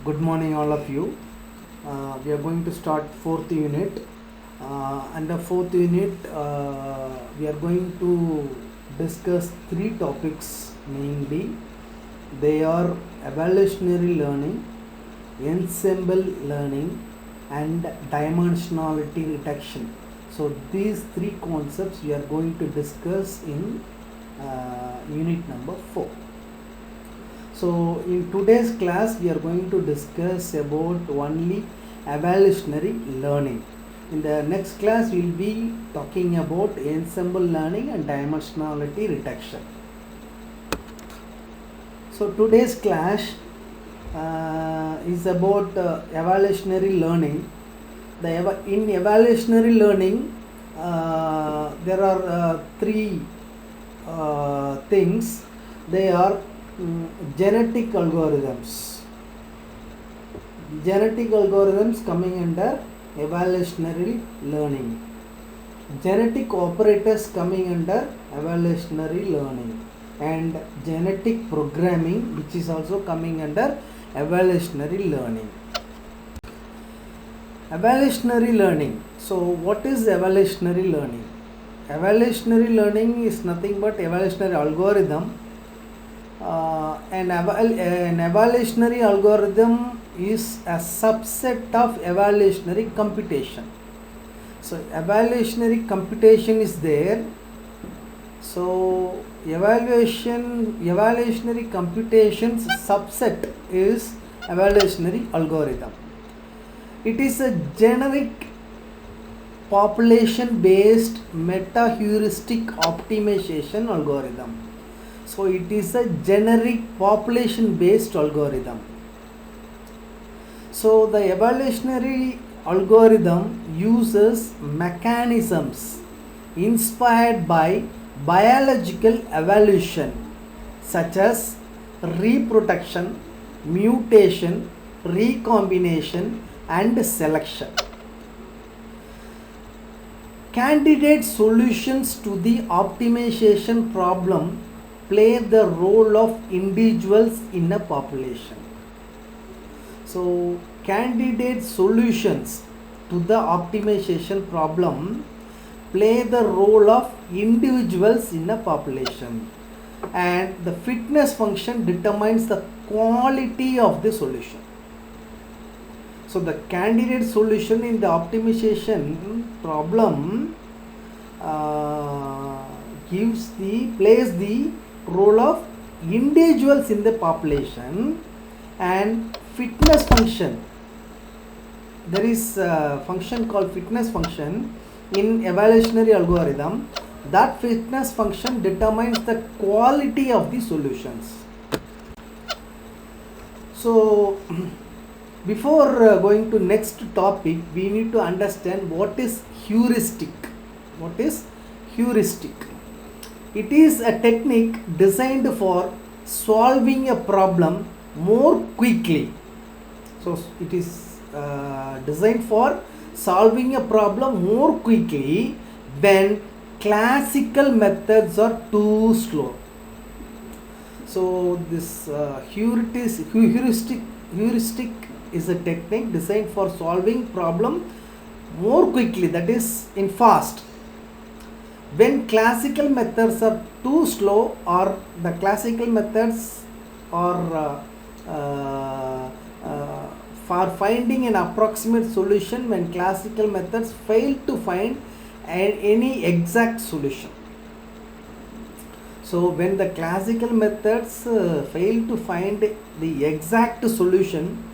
Good morning, all of you. We are going to start fourth unit. Under fourth unit, we are going to discuss three topics mainly. They are evolutionary learning, ensemble learning, and dimensionality reduction. So these three concepts we are going to discuss in unit number 4. So in today's class we are going to discuss about only evolutionary learning. In the next class we will be talking about ensemble learning and dimensionality reduction. So today's class is about evolutionary learning. In evolutionary learning there are three things. They are genetic algorithms coming under evolutionary learning, genetic operators coming under evolutionary learning, and genetic programming, which is also coming under evolutionary learning. Evolutionary learning. So what is evolutionary learning? Evolutionary learning is nothing but evolutionary algorithm. An evolutionary algorithm is a subset of evolutionary computation. So evolutionary computation is there. So evolutionary computation's subset is evolutionary algorithm. It is a generic population based meta heuristic optimization algorithm. So it is a generic population based algorithm. So the evolutionary algorithm uses mechanisms inspired by biological evolution such as reproduction, mutation, recombination, and selection. Candidate solutions to the optimization problem play the role of individuals in a population. So candidate solutions to the optimization problem play the role of individuals in a population, and the fitness function determines the quality of the solution. So the candidate solution in the optimization problem plays the role of individuals in the population, and fitness function, there is a function called fitness function in evolutionary algorithm. That fitness function determines the quality of the solutions. So before going to next topic, we need to understand what is heuristic. What is heuristic? It is a technique designed for solving a problem more quickly. So it is designed for solving a problem more quickly when classical methods are too slow. So this heuristic is a technique designed for solving problem more quickly, that is in fast. When classical methods are too slow, or the classical methods are for finding an approximate solution, when classical methods fail to find any exact solution. So when the classical methods fail to find the exact solution,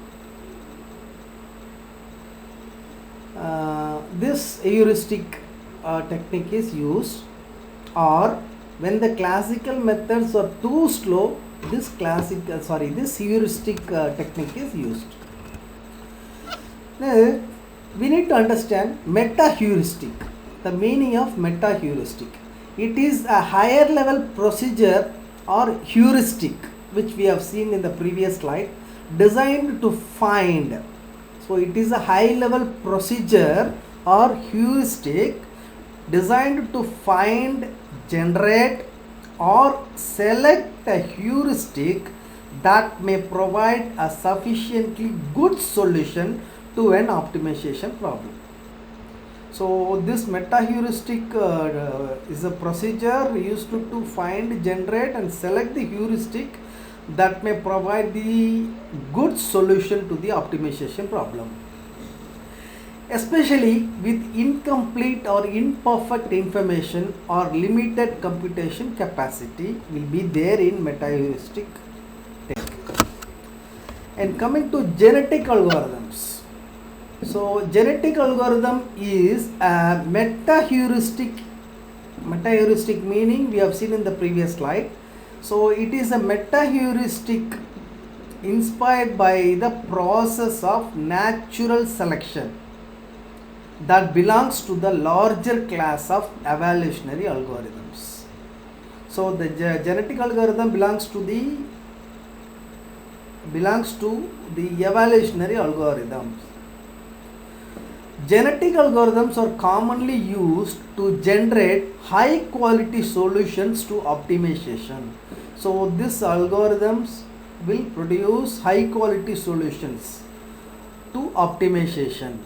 this heuristic technique is used, or when the classical methods are too slow, this heuristic technique is used. Now we need to understand meta heuristic. The meaning of meta heuristic: it is a higher level procedure or heuristic, which we have seen in the previous slide, designed to find. So it is a high level procedure or heuristic designed to find, generate, or select a heuristic that may provide a sufficiently good solution to an optimization problem. So this meta heuristic is a procedure used to find, generate and select the heuristic that may provide the good solution to the optimization problem. Especially with incomplete or imperfect information or limited computation capacity will be there in meta heuristic technique. And coming to genetic algorithms. So genetic algorithm is a meta heuristic. Meta heuristic meaning we have seen in the previous slide. So it is a meta heuristic inspired by the process of natural selection that belongs to the larger class of evolutionary algorithms. So the genetic algorithm belongs to the evolutionary algorithms. Genetic algorithms are commonly used to generate high quality solutions to optimization. So these algorithms will produce high quality solutions to optimization.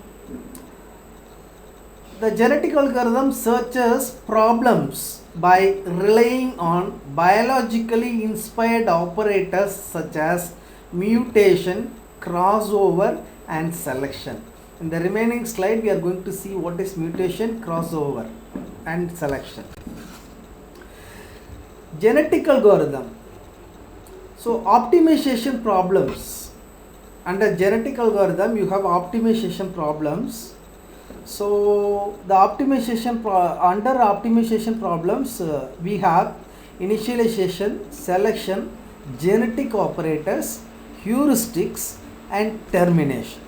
The genetic algorithm searches problems by relying on biologically inspired operators such as mutation, crossover and selection. In the remaining slide we are going to see what is mutation, crossover and selection. Genetic algorithm. So optimization problems. Under genetic algorithm you have optimization problems. So the under optimization problems we have initialization, selection, genetic operators, heuristics and termination.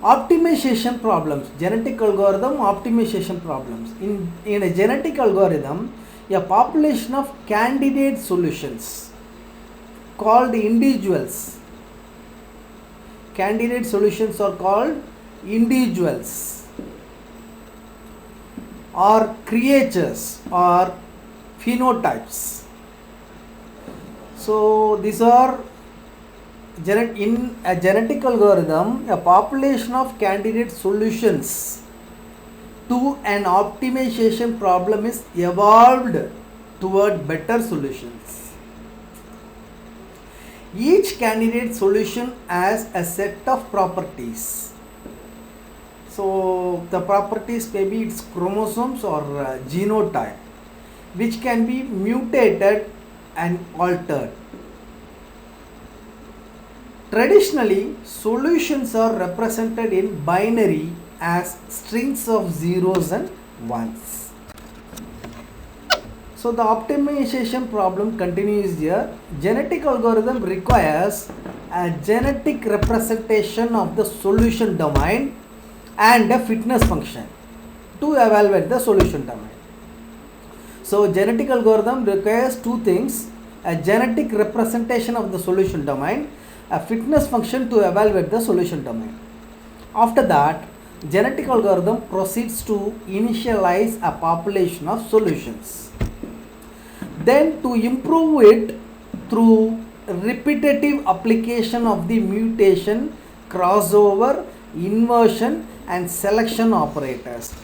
Optimization problems, genetic algorithm optimization problems. In a genetic algorithm, a population of candidate solutions called individuals. Candidate solutions are called individuals or creatures or phenotypes. So these are in a genetic algorithm, a population of candidate solutions to an optimization problem is evolved toward better solutions. Each candidate solution has a set of properties. So the properties may be its chromosomes or genotype, which can be mutated and altered. Traditionally, solutions are represented in binary as strings of zeros and ones. So the optimization problem continues here. Genetic algorithm requires a genetic representation of the solution domain and a fitness function to evaluate the solution domain. So genetic algorithm requires two things: a genetic representation of the solution domain, a fitness function to evaluate the solution domain. After that, genetic algorithm proceeds to initialize a population of solutions. Then to improve it through repetitive application of the mutation, crossover, inversion and selection operators.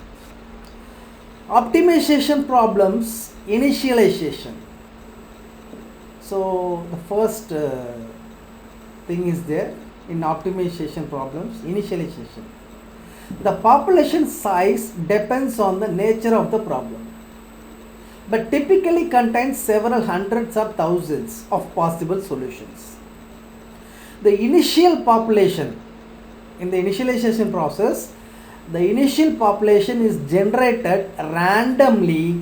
Optimization problems, initialization. So the first thing is there in optimization problems, initialization. The population size depends on the nature of the problem, but typically contains several hundreds or thousands of possible solutions. The initial population, in the initialization process, the initial population is generated randomly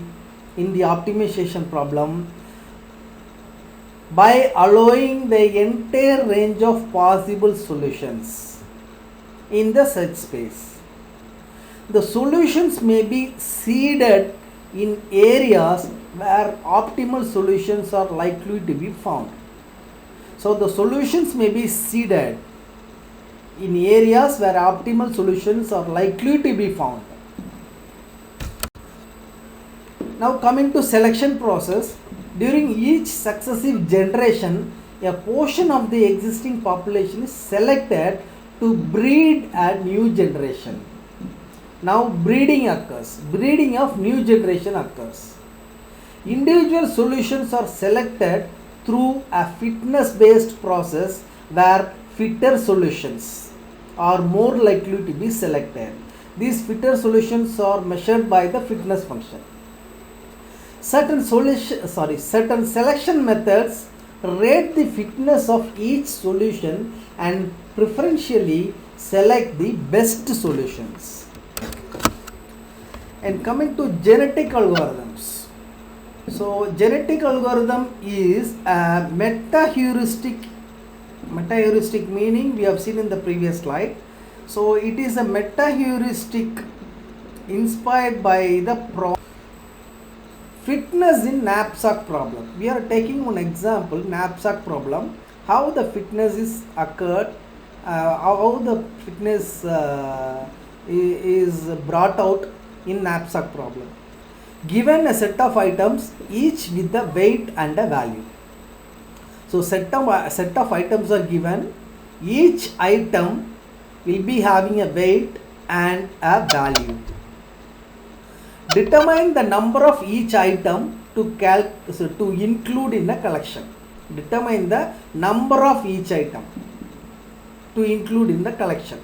in the optimization problem by allowing the entire range of possible solutions in the search space. The solutions may be seeded in areas where optimal solutions are likely to be found. So the solutions may be seeded in areas where optimal solutions are likely to be found. Now coming to selection process, During each successive generation, a portion of the existing population is selected to breed a new generation. Now breeding occurs. Breeding of new generation occurs. Individual solutions are selected through a fitness based process where fitter solutions are more likely to be selected. These fitter solutions are measured by the fitness function. Certain selection methods rate the fitness of each solution and preferentially select the best solutions. And coming to genetic algorithms. So genetic algorithm is a meta-heuristic meaning we have seen in the previous slide. So it is a meta-heuristic inspired by the fitness in knapsack problem. We are taking one example, knapsack problem, how the fitness is occurred, how the fitness is brought out in knapsack problem. Given a set of items, each with a weight and a value. So set of items are given, each item will be having a weight and a value. Determine the number of each item to include in a collection. Determine the number of each item to include in the collection,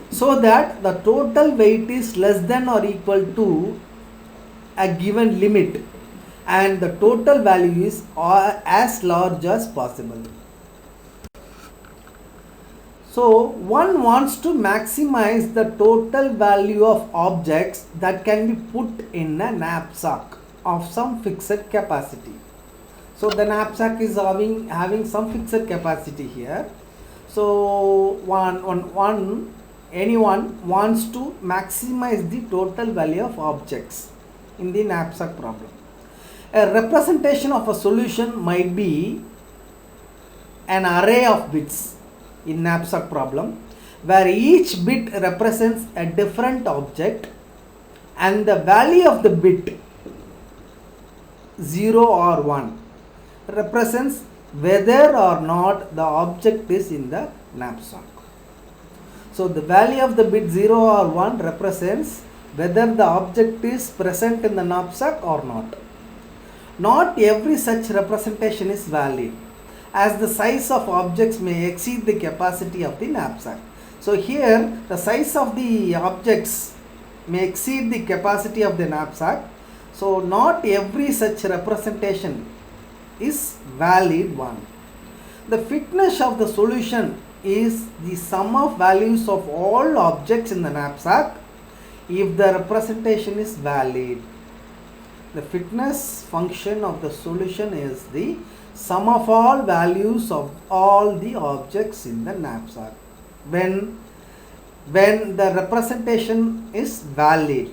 so that the total weight is less than or equal to a given limit and the total value is as large as possible. So one wants to maximize the total value of objects that can be put in a knapsack of some fixed capacity. So the knapsack is having some fixed capacity here. So anyone wants to maximize the total value of objects in the knapsack problem. A representation of a solution might be an array of bits in knapsack problem, where each bit represents a different object and the value of the bit 0 or 1 represents whether or not the object is in the knapsack. So the value of the bit 0 or 1 represents whether the object is present in the knapsack or not. Not every such representation is valid, as the size of objects may exceed the capacity of the knapsack. So here the size of the objects may exceed the capacity of the knapsack. So not every such representation is valid one. The fitness of the solution is the sum of values of all objects in the knapsack if the representation is valid. The fitness function of the solution is the sum of all values of all the objects in the knapsack when the representation is valid.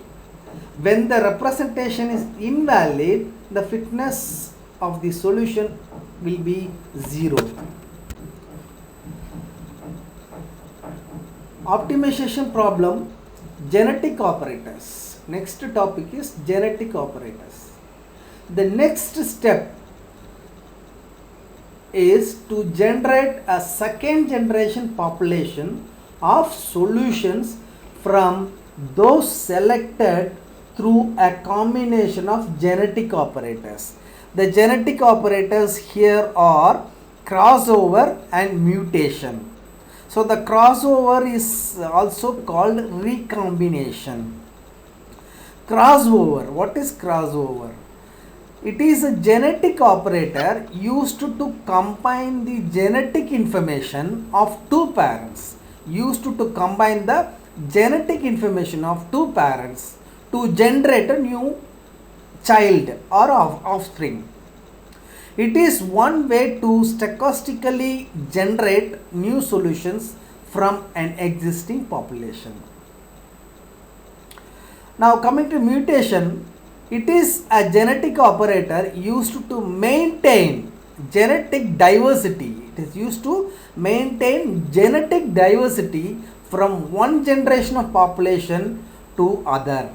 When the representation is invalid, the fitness of the solution will be 0. Optimization problem, genetic operators. Next topic is genetic operators. The next step is to generate a second generation population of solutions from those selected through a combination of genetic operators. The genetic operators here are crossover and mutation. So the crossover is also called recombination. Crossover, what is crossover? It is a genetic operator used to combine the genetic information of two parents. Used to combine the genetic information of two parents to generate a new child or offspring. It is one way to stochastically generate new solutions from an existing population. Now coming to mutation, it is a genetic operator used to maintain genetic diversity. It is used to maintain genetic diversity from one generation of population to other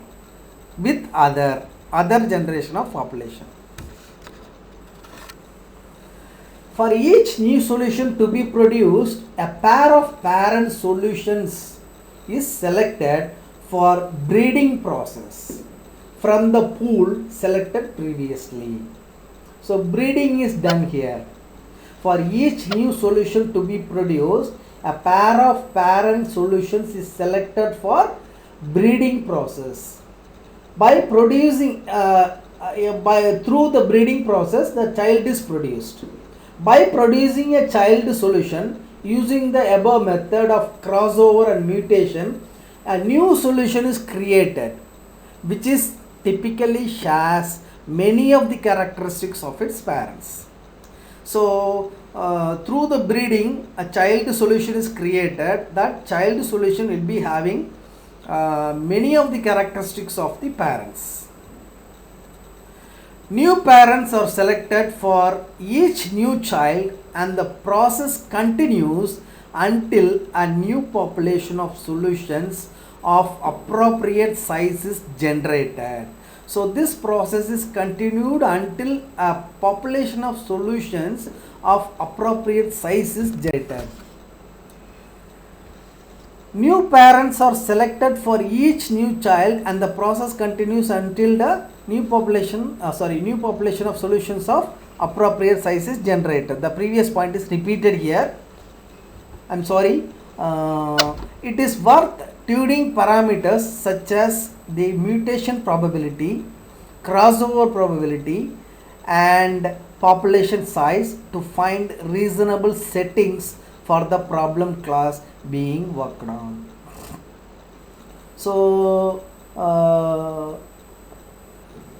with other generation of population. For each new solution to be produced, a pair of parent solutions is selected for breeding process from the pool selected previously. So breeding is done here. For each new solution to be produced, a pair of parent solutions is selected for breeding process. By producing through the breeding process, the child is produced. By producing a child solution using the above method of crossover and mutation, a new solution is created, which is typically shares many of the characteristics of its parents. So through the breeding, a child solution is created. That child solution will be having many of the characteristics of the parents. New parents are selected for each new child, and the process continues until a new population of solutions of appropriate size is generated. So this process is continued until a population of solutions of appropriate size is generated. New parents are selected for each new child, and the process continues until the new population of solutions of appropriate size is generated. The previous point is repeated here. I'm sorry. It is worth tuning parameters such as the mutation probability, crossover probability, and population size to find reasonable settings for the problem class being worked on. So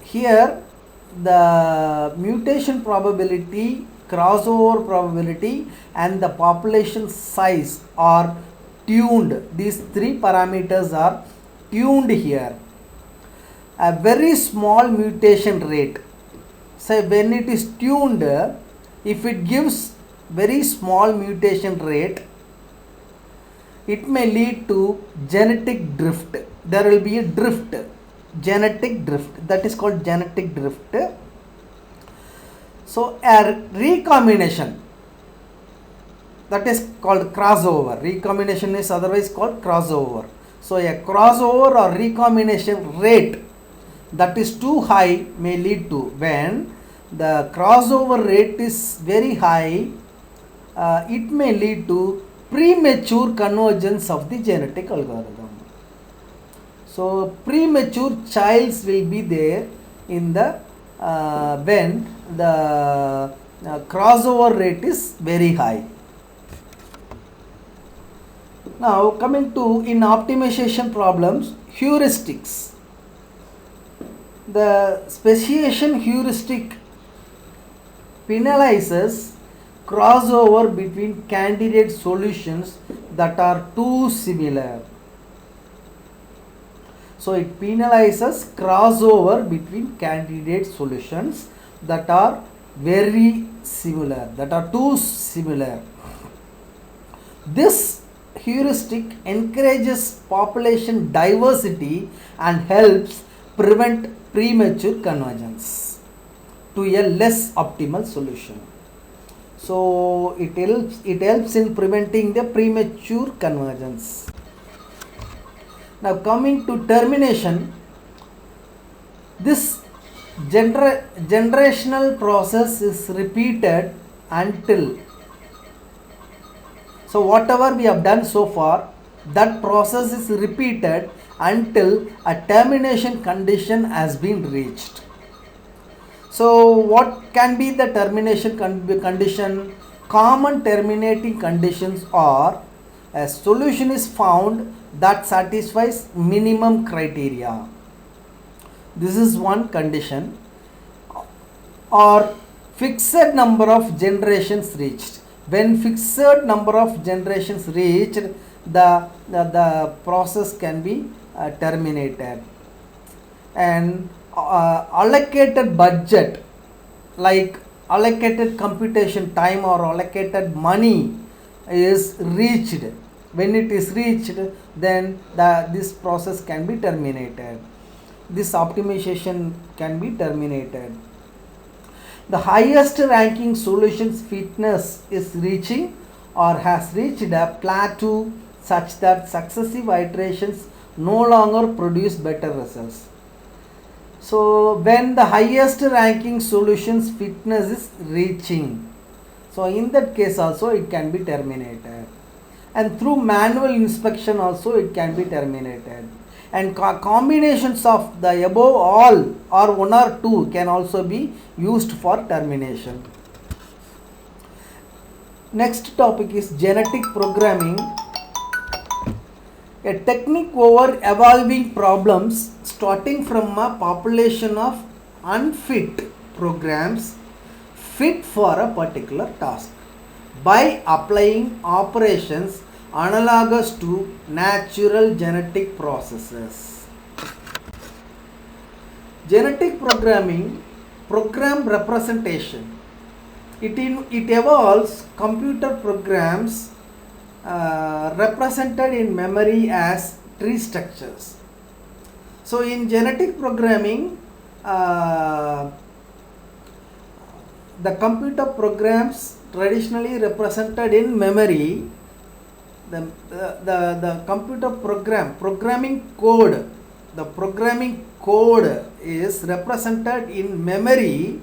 here the mutation probability, crossover probability, and the population size are tuned. These three parameters are tuned here. A very small mutation rate, say when it is tuned, if it gives very small mutation rate, it may lead to genetic drift. There will be a drift, genetic drift, that is called genetic drift. So a recombination, that is called crossover. Recombination is otherwise called crossover. So a crossover or recombination rate that is too high may lead to, when the crossover rate is very high, it may lead to premature convergence of the genetic algorithm. So premature childs will be there in the when the crossover rate is very high. Now coming to in optimization problems, heuristics. The speciation heuristic penalizes crossover between candidate solutions that are too similar. So it penalizes crossover between candidate solutions that are very similar, that are too similar. This heuristic encourages population diversity and helps prevent premature convergence to a less optimal solution. So it helps in preventing the premature convergence. Now coming to termination, this generational process is repeated until, so whatever we have done so far, that process is repeated until a termination condition has been reached. So what can be the termination condition? Common terminating conditions are: a solution is found that satisfies minimum criteria. This is one condition. Or fixed number of generations reached. When fixed number of generations reached, the process can be terminated. And allocated budget, like allocated computation time or allocated money, is reached. When it is reached, then this process can be terminated. This optimization can be terminated. The highest ranking solutions fitness is reaching or has reached a plateau such that successive iterations no longer produce better results. So when the highest ranking solutions fitness is reaching, so in that case also it can be terminated, and through manual inspection also it can be terminated, and combinations of the above all or one or two can also be used for termination. Next topic is genetic programming, a technique over evolving problems starting from a population of unfit programs fit for a particular task by applying operations analogous to natural genetic processes. Genetic programming, program representation. It evolves computer programs represented in memory as tree structures. So in genetic programming, the computer programs traditionally represented in memory, the computer programming code, the programming code is represented in memory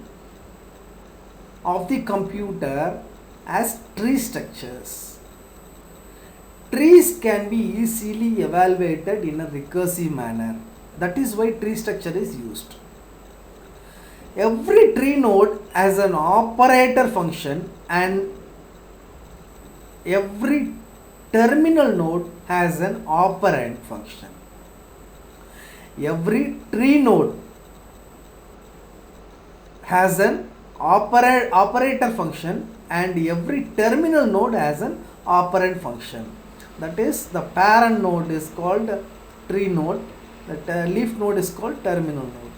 of the computer as tree structures. Trees can be easily evaluated in a recursive manner. That is why tree structure is used. Every tree node has an operator function and every terminal node has an operand function. Every tree node has an operator function and every terminal node has an operand function. That is, the parent node is called tree node, the leaf node is called terminal node,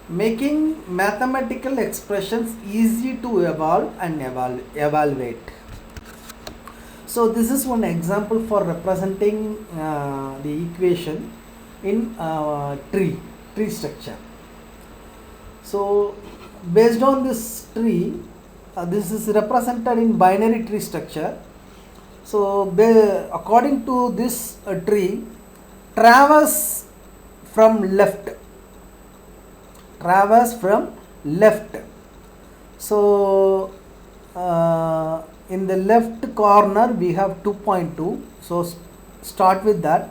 making mathematical expressions easy to evolve and evaluate. So this is one example for representing the equation in tree structure. So based on this tree, this is represented in binary tree structure. So according to this tree, traverse from left. So in the left corner we have 2.2. So start with that.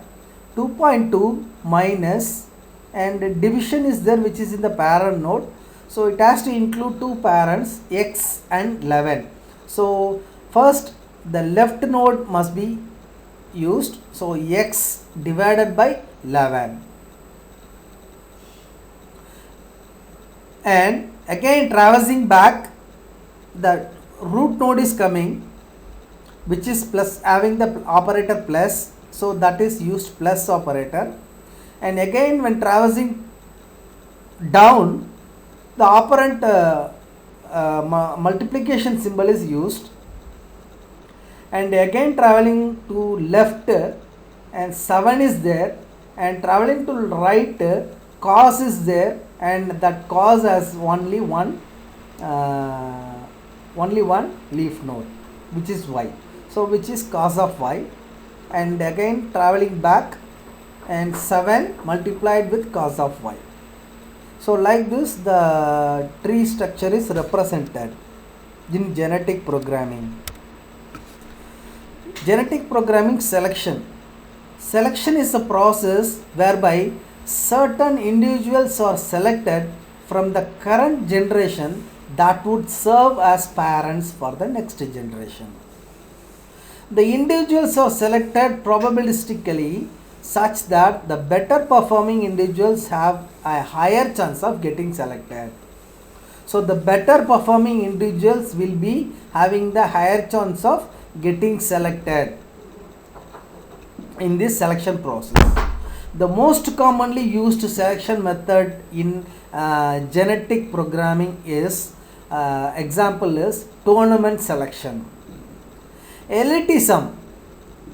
2.2 minus, and division is there which is in the parent node. So it has to include two parents, x and 11. So first the left node must be used. So x divided by 11. And again traversing back, the root node is coming, which is plus, having the operator plus. So that is used plus operator. And again when traversing down, the operand multiplication symbol is used, and again traveling to left and 7 is there, and traveling to right cos is there, and that cos has only one leaf node, which is y, so which is cos of y, and again traveling back and 7 multiplied with cos of y. So like this the tree structure is represented in genetic programming. Genetic programming selection. Selection is a process whereby certain individuals are selected from the current generation that would serve as parents for the next generation. The individuals are selected probabilistically such that the better performing individuals have a higher chance of getting selected. So the better performing individuals will be having the higher chance of getting selected in this selection process. The most commonly used selection method in genetic programming is example is tournament selection. Elitism,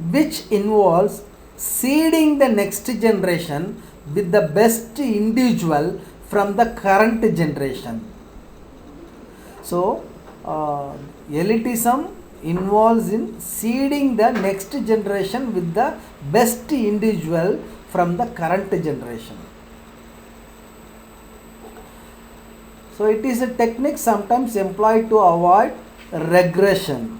which involves seeding the next generation with the best individual from the current generation. So, elitism involves in seeding the next generation with the best individual from the current generation. So, it is a technique sometimes employed to avoid regression.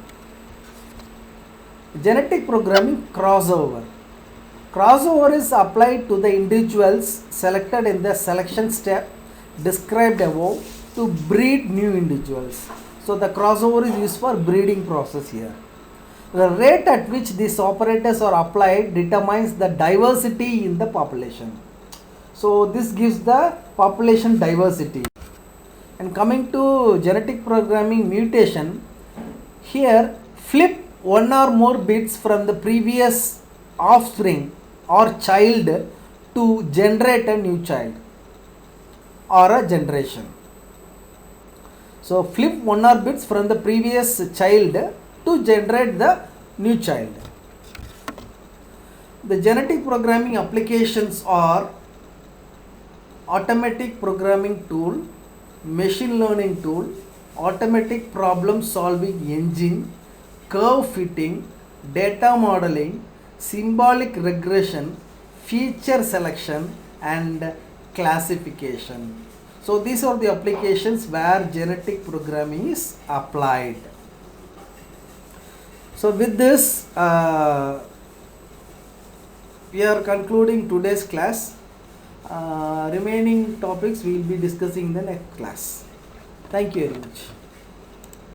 Genetic programming crossover. Crossover is applied to the individuals selected in the selection step described above to breed new individuals. So the crossover is used for breeding process here. The rate at which these operators are applied determines the diversity in the population. So this gives the population diversity. And coming to genetic programming mutation, here flip one or more bits from the previous offspring or child to generate a new child or a generation. So flip one or bits from the previous child to generate the new child. The genetic programming applications are automatic programming tool, machine learning tool, automatic problem solving engine, curve fitting, data modeling, symbolic regression, feature selection and classification. So these are the applications where genetic programming is applied. So with this we are concluding today's class. Remaining topics we will be discussing in the next class. Thank you very much.